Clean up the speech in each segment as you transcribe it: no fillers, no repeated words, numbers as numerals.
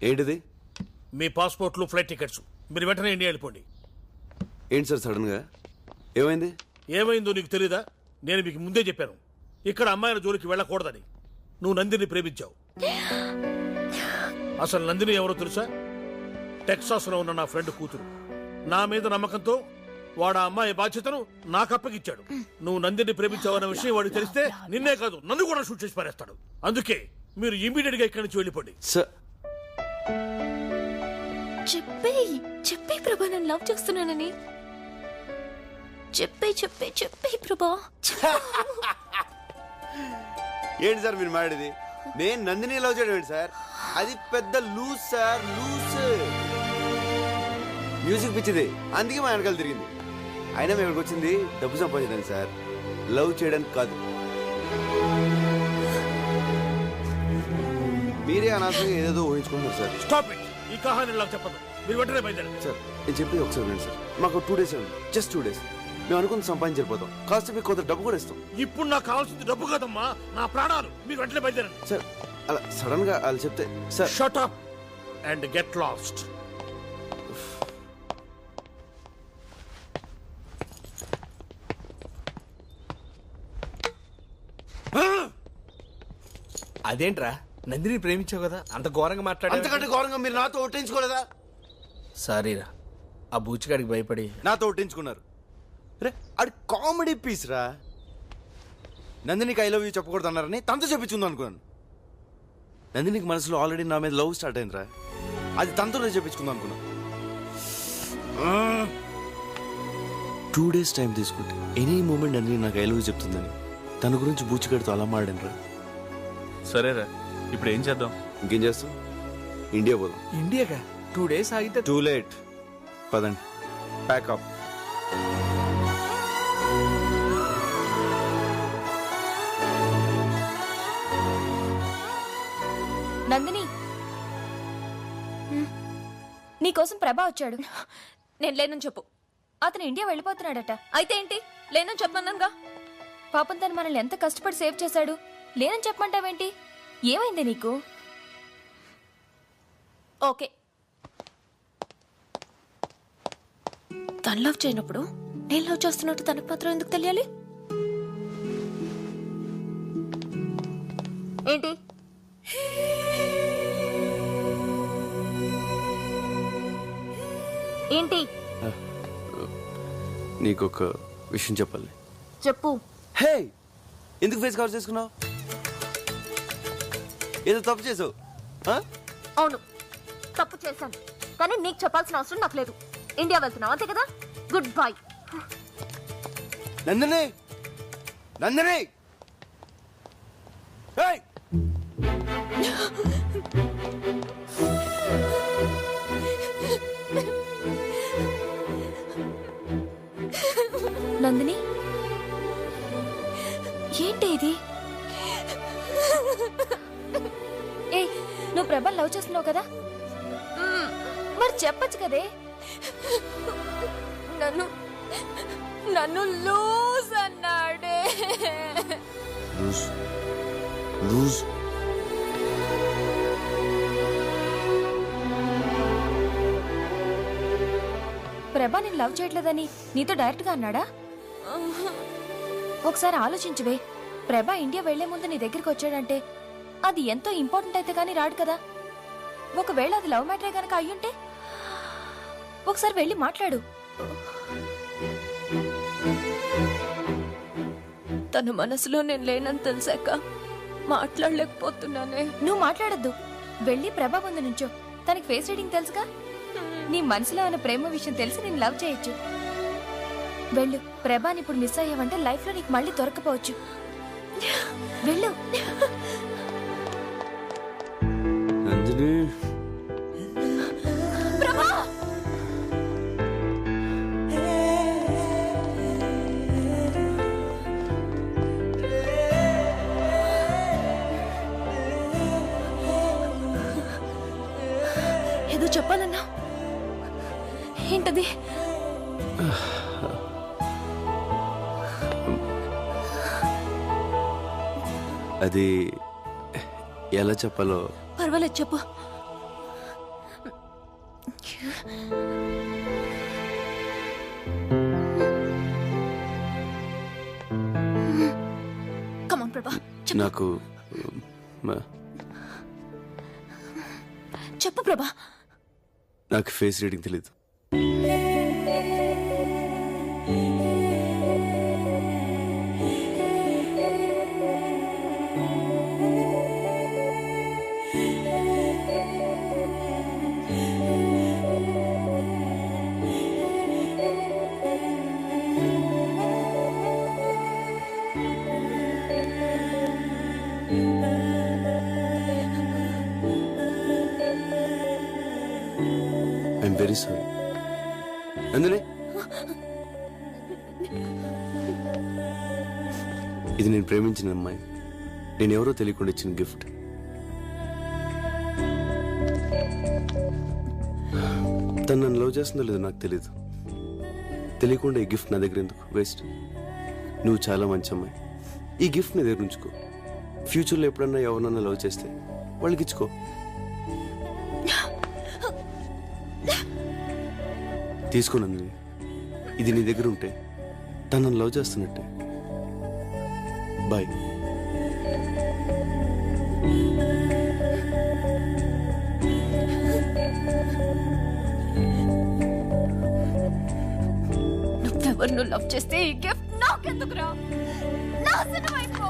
ఏంటిది? మీ పాస్పోర్ట్లు, flight tickets. మీరు వెంటనే ఇండియా వెళ్ళిపోండి. ఏంటి సార్ సడన్ గా ఏమైంది? ఏమైందో నీకు తెలీదా? నేను మీకు ముందే చెప్పాను, ఇక్కడ అమ్మాయిల జోలికి వెళ్ళకూడదని. నువ్వు నందిని ప్రేమించావు. అసలు నందిని ఎవరో తెలుసా? టెక్సాస్ లో ఉన్న నా ఫ్రెండ్ కూతురు. నా మీద నమ్మకంతో వాడు ఆ అమ్మాయి బాధ్యతను నాకు అప్పగిచ్చాడు. నువ్వు నందిని ప్రేమించావన్న విషయం వాడికి తెలిస్తే నిన్నే కాదు నన్ను కూడా షూట్ చేసి పారేస్తాడు. అందుకే మీరు ఇమీడియట్ గా ఇక్కడి నుంచి వెళ్ళిపోండి. చెప్పే ప్రభా, నన్ను లవ్ చేస్తున్నానని చెప్పే ప్రభా. ఏంటి సార్ మీరు మాట్లాడేది? నేను నందిని లవ్ చేయడం ఏంటి సార్? అది పెద్ద లూజ్ సార్, లూజ్. మ్యూజిక్ పిచ్చిది, అందుకే మా వెనకాల తిరిగింది. అయినా మేము ఇక్కడికి వచ్చింది డబ్బు సంపాదించడానికి సార్, లవ్ చేయడానికి కాదు. మీరే అనవసరంగా ఏదేదో ఊహించుకుంటున్నారు సార్. Stop it. ఈ కహాని నాకు చెప్పదు. మీరు వెంటనే బయలుదేరండి. సార్ నేను చెప్పి ఒకసారి వినండి సార్. మాకు 2 days ఉంది, జస్ట్ 2 days. మేము అనుకుని సంపాదించకపోతాం, కాస్త మీకు కొంత డబ్బు కూడా ఇస్తాం. ఇప్పుడు నాకు కావాల్సింది డబ్బు కాదమ్మా, నా ప్రాణాలు. మీరు వెంటనే బయలుదేరండి. సార్ అలా సడన్ గా వాళ్ళు చెప్తే sir. Shut up and get lost. అదేంట్రా, నందిని ప్రేమించావు కదా, అంత ఘోరంగా మాట్లాడా? అంతకంటే ఘోరంగా మీరు నాతో ఒట్టించుకోలేదా? సారీరా, ఆ బూచిగాడికి భయపడి నాతో ఒట్టించుకున్నారు. రే అది కామెడీ పీస్ రా. నందినికి ఐ లవ్ యూ చెప్పకూడదు అన్నారని తనతో చెప్పించుకుందాం అనుకున్నాను. నందినికి మనసులో ఆల్రెడీ నా మీద లవ్ స్టార్ట్ అయిందిరా, అది తనతో చెప్పించుకుందాం అనుకున్నాను. 2 days టైం తీసుకుంటే ఎనీ మూమెంట్ నందిని నాకు ఐ లవ్ యూ చెప్తుందని తన గురించి బూచిగాడితో అలా మాడాను రా. సరేరా, ఇప్పుడు ఏం చేద్దాం? ఇంకేం చేస్తాం, ఇండియా పోదాం. ఇండియాగా 2 days ఆగితే టూ లేట్. పదండి, ప్యాకప్. నందిని, నీకోసం ప్రభా వచ్చాడు. నేను లేనని చెప్పు. అతను ఇండియా వెళ్ళిపోతున్నాడట. అయితే ఏంటి? లేనని చెప్పన్నానుగా. పాపం తను మనల్ని ఎంత కష్టపడి సేవ్ చేశాడు. లేనని చెప్పమంటావేంటి? ఏమైంది నీకు? ఓకే, తను లవ్ చేయనప్పుడు నేను లవ్ చేస్తున్నట్టు తనకు మాత్రం ఎందుకు తెలియాలి? ఏంటి? ఏంటి? నీకొక విషయం చెప్పాలి. చెప్పు. హే, ఎందుకు ఫేస్ కవర్ చేసుకున్నావు? ఏదో తప్పు చేసావు. అవును, తప్పు చేశాను, కానీ నీకు చెప్పాల్సిన అవసరం నాకు లేదు. ఇండియా వెళ్తున్నావు అంతే కదా. Good bye. Nandini, Nandini, hey! Nandini, ఏంటి ఇది? ఏ, నువ్వు ప్రభల్ లవ్ చేస్తున్నావు కదా, మరి చెప్పచ్చు కదే. నన్ను లూజ్ అన్నాడే. లూజ్? ప్రభా నేను లవ్ చేయట్లేదని నీతో డైరెక్ట్ గా అన్నాడా? ఒకసారి ఆలోచించువే. ప్రభా ఇండియా వెళ్లే ముందు నీ దగ్గరికి వచ్చాడంటే అది ఎంతో ఇంపార్టెంట్ అయితే గానీ రాడు కదా. ఒకవేళ అది లవ్ మ్యాటరే గనక అయ్యుంటే ఒకసారి వెళ్ళి మాట్లాడు. తన మనసులో నేను లేనని తెలిసాక మాట్లాడలేకపోతున్నానే. నువ్వు మాట్లాడద్దు, వెళ్ళి ప్రభా ముందు నుంచో. తనకి ఫేస్ రీడింగ్ తెలుసుగా. నీ మనసులో ఉన్న ప్రేమ విషయం తెలిసి నేను లవ్ చేయొచ్చు. వెళ్ళు. ప్రభాని ఇప్పుడు మిస్ అయ్యావంటే లైఫ్ లో నీకు మళ్ళీ దొరకపోవచ్చు. వెళ్ళు. నందిని, ప్రభా! ఏదో చెప్పాలన్నా, ఏంటది? అది ఎలా చెప్పాలో. పర్వాలేదు, చెప్పు. కమాన్ ప్రభా నాకు చెప్పు ప్రభా. నాకు ఫేస్ రీడింగ్ తెలీదు. I'm very sorry. నందిని, ఇది నేను ప్రేమించిన అమ్మాయి. నేను ఎవరో తెలియకుండా ఇచ్చిన గిఫ్ట్. తను నన్ను లవ్ చేస్తుందో లేదో నాకు తెలీదు. తెలియకుండా ఈ గిఫ్ట్ నా దగ్గర ఎందుకు వేస్ట్? నువ్వు చాలా మంచి అమ్మాయి. ఈ గిఫ్ట్ నీ దగ్గర ఉంచుకో. ఫ్యూచర్లో ఎప్పుడన్నా ఎవరినన్నా లవ్ చేస్తే వాళ్ళకి ఇచ్చుకో. తీసుకో నందిని, ఇది నీ దగ్గర ఉంటే తను నన్ను లవ్ చేస్తున్నట్టే. బాయ్. నువ్వెవరు లవ్ చేస్తే ఈ గిఫ్ట్ నాకెందుకురా? నాశనం అయిపో.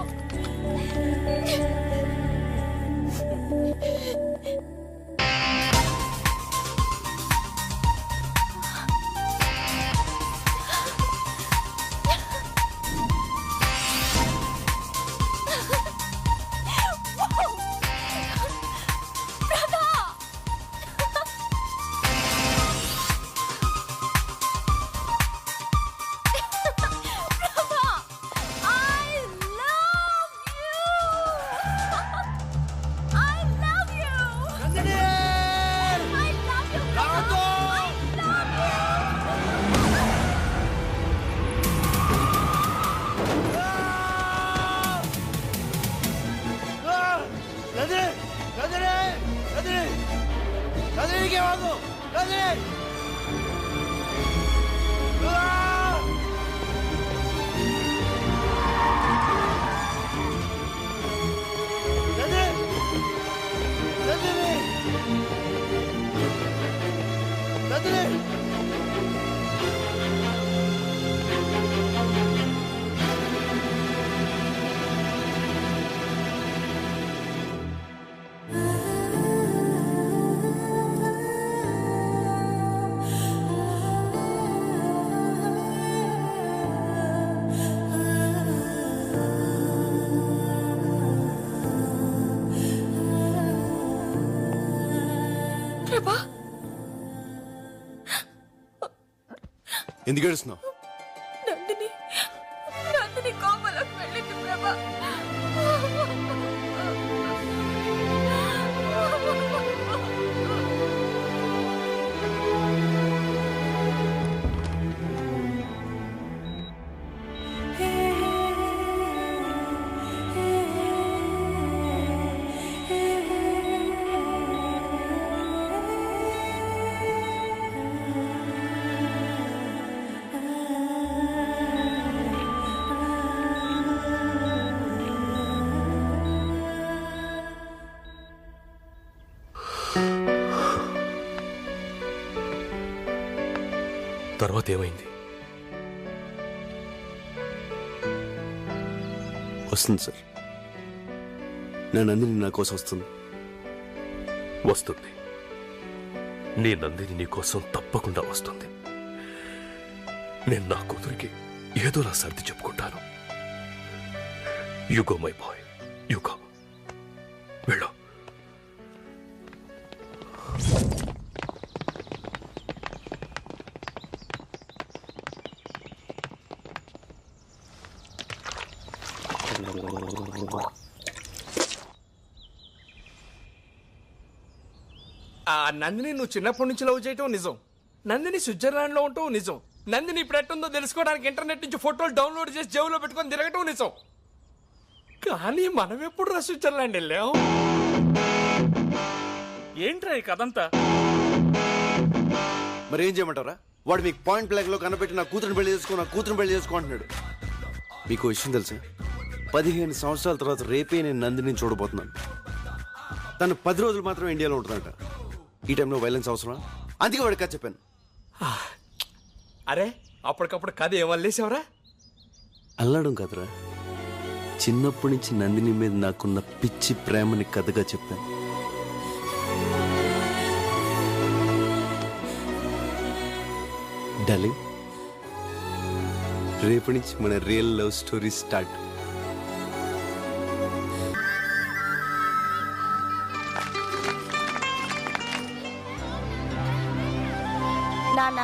ఎందుకు ఏడుస్తున్నావు? నందిని కోమలోకి వెళ్ళింది ప్రభా. తర్వాత ఏమైంది? వస్తుంది సార్. నా నందిని నా కోసం వస్తుంది. వస్తుంది. నీ నందిని నీ కోసం తప్పకుండా వస్తుంది. నేను నా కూతురికి ఏదోలా సర్ది చెప్పుకుంటాను. You go my boy, you go. వెళ్ళు. నందిని నువ్వు చిన్నప్పటి నుంచి లవ్ చేయటం నిజం. నందిని స్విట్జర్లాండ్ లో ఉంటావు నిజం. నందిని ఇప్పుడు ఎట్టుందో తెలుసుకోవడానికి ఇంటర్నెట్ నుంచి ఫోటోలు డౌన్లోడ్ చేసి జేబులో పెట్టుకొని తిరగటం నిజం. కానీ మనం ఎప్పుడు స్విట్జర్లాండ్ వెళ్ళాం? ఏంట్రా ఈ కథంతా? మరి ఏం చేయమంటారా? వాడు మీకు పాయింట్ బ్లాక్ లో కనబెట్టి నా కూతురు పెళ్లి చేసుకో అంటున్నాడు. మీకు విషయం తెలుసా? 15 సంవత్సరాల తర్వాత రేపే నేను నందిని చూడబోతున్నాను. తను 10 రోజులు మాత్రమే ఇండియాలో ఉంటుందంట. ఈ టైంలో వైలెన్స్ అవసరం, అందుకే వాడికి కథ చెప్పాను. అరే అప్పటికప్పుడు కథ ఏమల్లేసావరా? అల్లాడం కదరా, చిన్నప్పటి నుంచి నందిని మీద నాకున్న పిచ్చి ప్రేమని కథగా చెప్పాను. డార్లింగ్, రేపటి నుంచి మన రియల్ లవ్ స్టోరీ స్టార్ట్. నాన్న,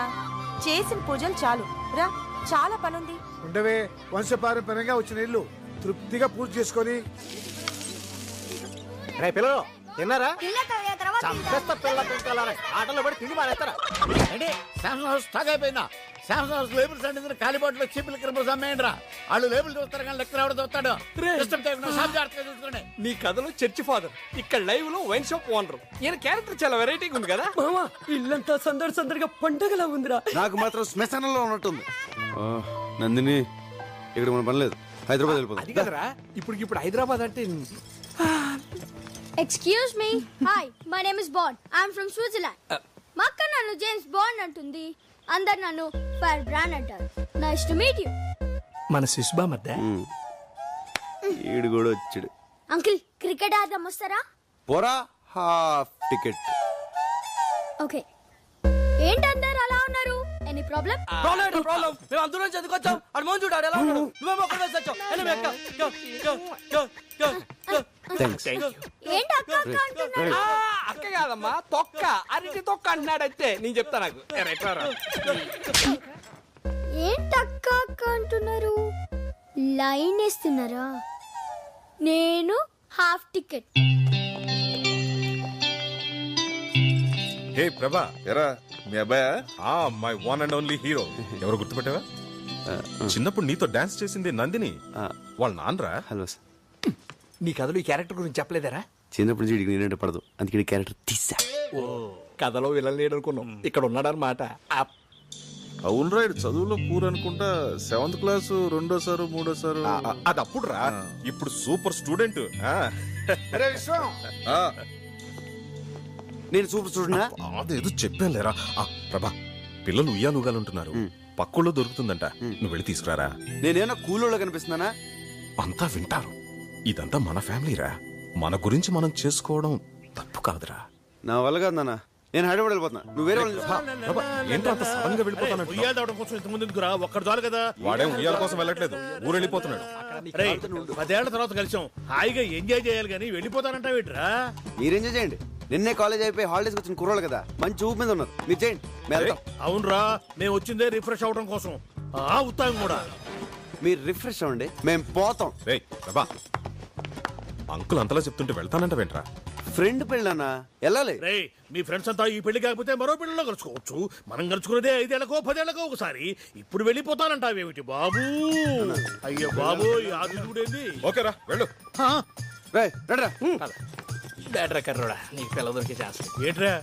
చేసిన పూజలు చాలు రా, చాలా పనుంది. ఉండవే, వంశపారంపర్యంగా వచ్చిన ఇల్లు తృప్తిగా పూజ చేసుకొని. రే పిల్లలు తిన్నారా? చంపేస్తా పిల్ల పిల్లలారా, ఆటలో పడి తిండి మానేస్తారా? అంటే శాంసంగ్ హౌస్ స్టాక్ అయిపోయిందా? శాంసంగ్ హౌస్ లేబుల్స్ అంటే కాలిబాట్లు వచ్చి పిల్లకి అమ్మేయండి రా. వాళ్ళు లేబుల్ చూస్తారు కానీ లెక్కలు ఎవరు చూస్తాడు? చూసుకోండి. నీ కథలో చర్చి ఫాదర్, ఇక్కడ లైవ్ లో వైన్ షాప్ ఓనర్. ఈయన క్యారెక్టర్ చాలా వెరైటీగా ఉంది కదా మామా. ఇల్లంతా సందడిగా పండగలా ఉందిరా. నాకు మాత్రం శ్మశానంలో ఉన్నట్టుంది. నందిని, ఇక్కడ మన పని లేదు, హైదరాబాద్ అది వెళ్ళిపోతుంది. కదరా, ఇప్పుడు హైదరాబాద్ అంటే Excuse me. Hi, my name is Bond. I'm from Switzerland. మా అక్క నన్ను జేమ్స్ బాండ్ అంటుంది. అందరు నన్ను ఫైర్ బ్రాండ్ అంటారు. Nice to meet you. మన శిశుబా మధ్య ఈడు కూడా వచ్చాడు. అంకిల్, క్రికెట్ ఆడదాం వస్తారా? పోరా, హాఫ్ టికెట్. ఓకే. ఏంటి అందరు అలా ఉన్నారు? Any problem? ప్రాబ్లం. మేము అందరూ చదువుకొచ్చాం. అడు మోహన్ చూడాడు ఎలా ఉన్నాడు. నువ్వేమో ఒక్కడే వచ్చావు. థ్యాంక్స్. ఏంటి అక్క అక్క అంటున్నారు? అక్క కాదమ్మా, తొక్క. అరటి తొక్క అంటున్నాడంతే. నేను చెప్తా నాకు. ఏంటి అక్క అక్క అంటున్నారు? లైన్ వేస్తున్నారా? నేను హాఫ్ టికెట్. హే ప్రభా, ఎరా మీ అబ్బాయా? My one and only hero. ఎవరు గుర్తుపెట్టావా? చిన్నప్పుడు నీతో డాన్స్ చేసింది నందిని, వాళ్ళ నాన్నరా. Hello sir. నీ కథలో ఈ క్యారెక్టర్ గురించి చెప్పలేదరా? చిన్నప్పటి నుంచి వీడికి నేనంటే పడదు, అందుకే క్యారెక్టర్ తీసా. ఓ, కథలో విలన్ లేడు అనుకున్నాం, ఇక్కడ ఉన్నాడనమాట. అవును రా, చదువులో పూర్ అనుకుంటా. 7th క్లాస్ 2వ సారు 3వ సారు. అది అప్పుడు రా, ఇప్పుడు సూపర్ స్టూడెంట్. అరే విశ్వం, నేను సూపర్ స్టూడెంట్. అదేదో చెప్పాను లేరా. ప్రభా, పిల్లలు ఉయ్యాలుగాలుంటున్నారు, పక్కుల్లో దొరుకుతుందంట, నువ్వు వెళ్ళి తీసుకురారా. నేనేమన్నా కూలోళ్ళ కనిపిస్తున్నానా? అంతా వింటారు. ఇదంతా మన ఫ్యామిలీరా, మన గురించి మనం చేసుకోవడం తప్పు కాదురా. నా వల్ల కాదు నాన్న, నేను హైదరాబాద్ వెళ్ళిపోతున్నా. నువ్వు వేరే వాళ్ళు ప్రభా, ఏంటో అంత సడన్ గా వెళ్ళిపోతానంట? ఉయ్యాల తవ్వడం కోసం ఇంతకుముందు ఎందుకురా? ఒక్కడు చాలు కదా. వాడేం ఉయ్యాల కోసం వెళ్ళట్లేదు, ఊరు వెళ్ళిపోతున్నాడు. 10 ఏళ్ల తర్వాత కలిసాం, హాయిగా ఎంజాయ్ చేయాలి కానీ వెళ్ళిపోతానంట వీటిరా. మీరు ఎంజాయ్ చేయండి. నిన్నే కాలేజ్ అయిపోయి హాలిడేస్ వచ్చిన కుర్రోళ్ళు కదా, మంచి ఊపు మీద ఉన్నారు. మీరు చేయండి, మేము వెళ్తాం. అవునరా, మేము వచ్చిందే రిఫ్రెష్ అవడం కోసం. ఉత్తాం కూడా. మీరు రిఫ్రెష్ అవ్వండి, మేము పోతాం. రేయ్ ప్రభా, అంకుల్ అంతలా చెప్తుంటే వెళ్తానంట వెంట్రా. ఫ్రెండ్ పెళ్ళన్నా వెళ్ళాలి. రే, మీ ఫ్రెండ్స్ అంతా ఈ పెళ్లి కాకపోతే మరో పెళ్లిలో కలుసుకోవచ్చు. మనం కలుసుకునేదే 5 ఏళ్లకో 10 ఏళ్లకో ఒకసారి. ఇప్పుడు వెళ్ళిపోతానంటావేమిటి బాబు? అయ్యో బాబు, ఆదిడేంది? ఓకేరా, వెళ్ళు. రేయ్, రండిరా. బ్యాటరీ కర్రోడా, నీకు పిల్ల దొరికే ఛాన్స్. ఏంట్రా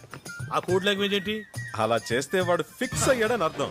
ఆ కోడ్ లాంగ్వేజ్ ఏంటి? అలా చేస్తే వాడు ఫిక్స్ అయ్యాడని అర్థం.